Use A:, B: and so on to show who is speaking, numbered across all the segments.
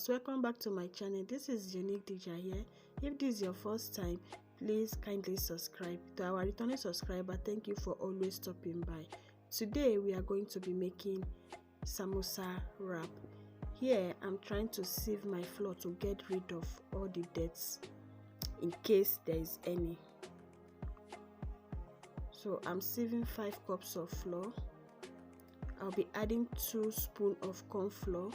A: guys, welcome back to my channel. This is Unique Dija here. If this is your first time, please kindly subscribe. To our returning subscriber, thank you for always stopping by. Today we are going to be making samosa wrap. Here I'm trying to sieve my flour to get rid of all the debts in case there is any. So I'm sieving 5 cups of flour. I'll be adding 2 spoons of corn flour,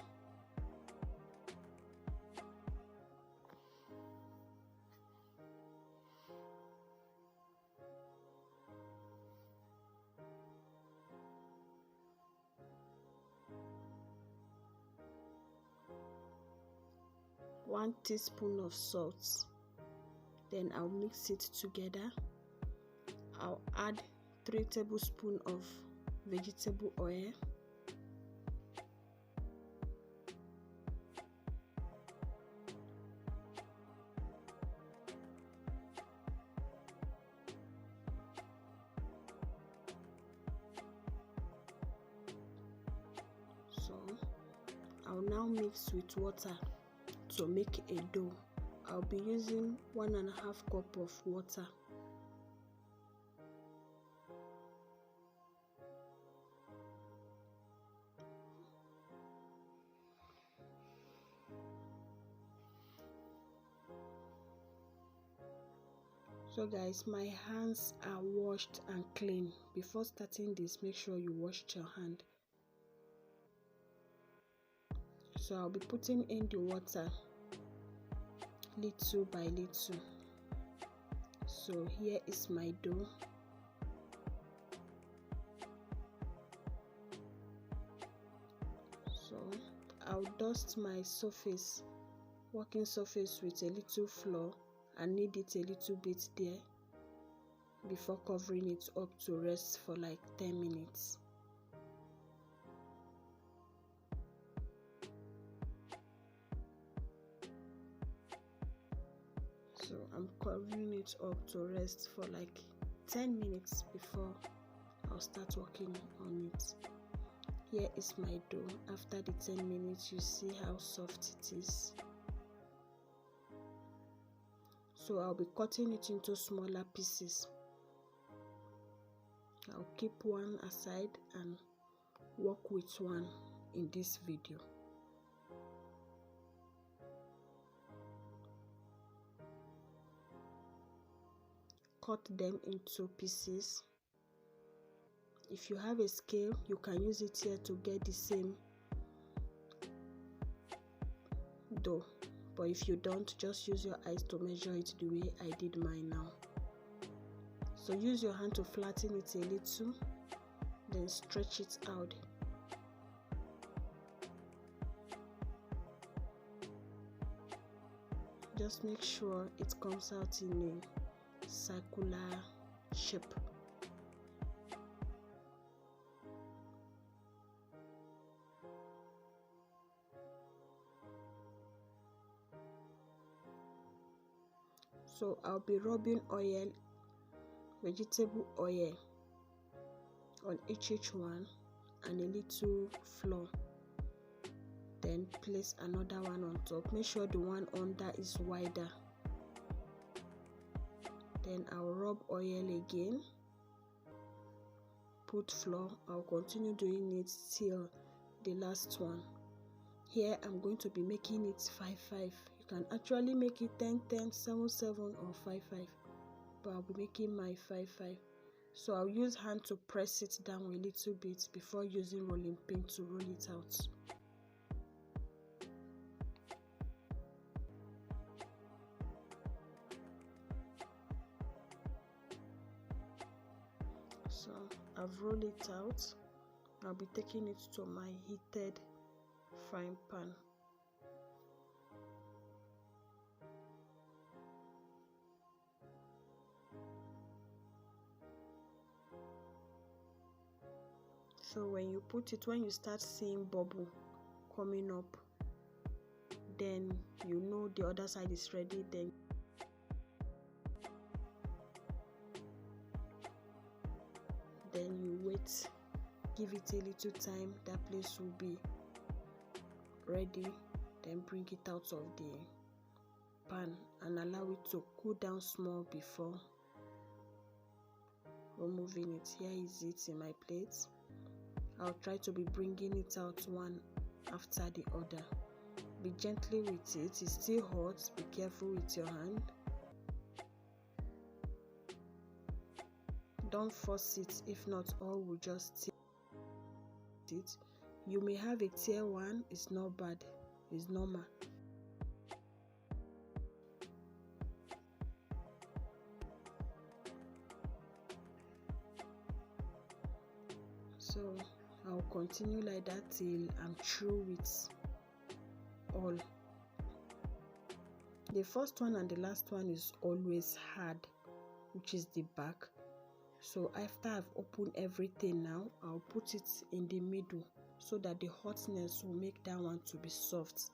A: one teaspoon of salt. Then I'll mix it together. I'll add 3 tablespoons of vegetable oil, so I'll now mix with water to make a dough. I'll be using 1.5 cup of water. So guys, my hands are washed and clean. Before starting this, make sure you wash your hand. So I'll be putting in the water little by little. So here is my dough. So I'll dust my surface, working surface, with a little flour and knead it a little bit there before covering it up to rest for like 10 minutes. So I'm covering it up to rest for like 10 minutes before I'll start working on it. Here is my dough. After the 10 minutes, you see how soft it is. So I'll be cutting it into smaller pieces. I'll keep one aside and work with one in this video. Cut them into pieces. If you have a scale, you can use it here to get the same dough. But if you don't, just use your eyes to measure it the way I did mine now. So use your hand to flatten it a little, then stretch it out. Just make sure it comes out in a circular shape. So I'll be rubbing oil, vegetable oil, on each one and a little flour. Then place another one on top. Make sure the one under is wider. Then I'll rub oil again. Put flour. I'll continue doing it till the last one. Here I'm going to be making it 5-5. You can actually make it 10-10, 7-7 or 5-5, but I'll be making my 5-5. So I'll use hand to press it down a little bit before using rolling pin to roll it out. So I've rolled it out. I'll be taking it to my heated frying pan. So when you put it, when you start seeing bubble coming up, then you know the other side is ready. Then you wait, give it a little time, that place will be ready. then bring it out of the pan and allow it to cool down small before removing it. Here is it in my plate. I'll try to be bringing it out one after the other. Be gently with it. It's still hot. Be careful with your hand. Don't force it, if not all will just tear it. You may have a tear one. It's not bad, it's normal. So I'll continue like that till I'm through with all. The first one and the last one is always hard, which is the back. So after I've opened everything now, I'll put it in the middle so that the hotness will make that one to be soft.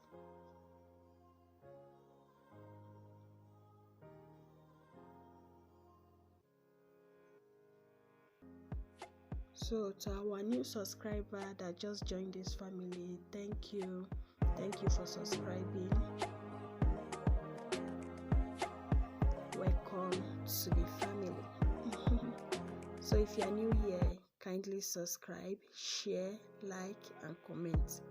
A: So to our new subscriber that just joined this family, thank you for subscribing. Welcome to the family. So if you are new here, kindly subscribe, share, like and comment.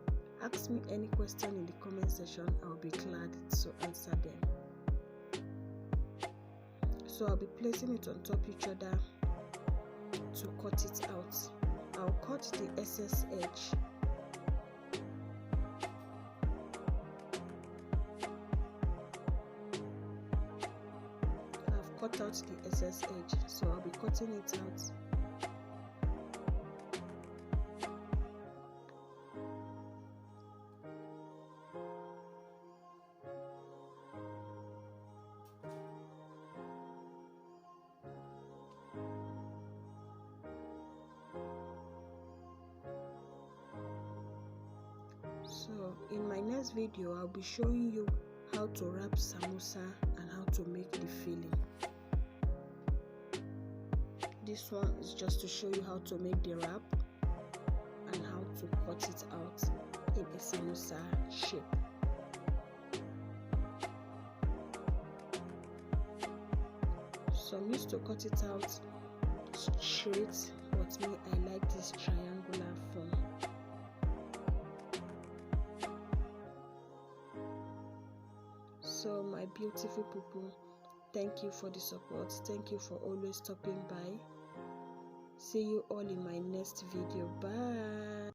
A: Ask me any question in the comment section. I'll be glad to answer them. So I'll be placing it on top each other to cut it out. I'll cut the excess edge. I've cut out the excess edge, so I'll be cutting it out. So in my next video, I'll be showing you how to wrap samosa and how to make the filling. This one is just to show you how to make the wrap and how to cut it out in a samosa shape. Some used to cut it out straight, but me, I like this triangular form. So my beautiful people, thank you for the support. Thank you for always stopping by. See you all in my next video. Bye.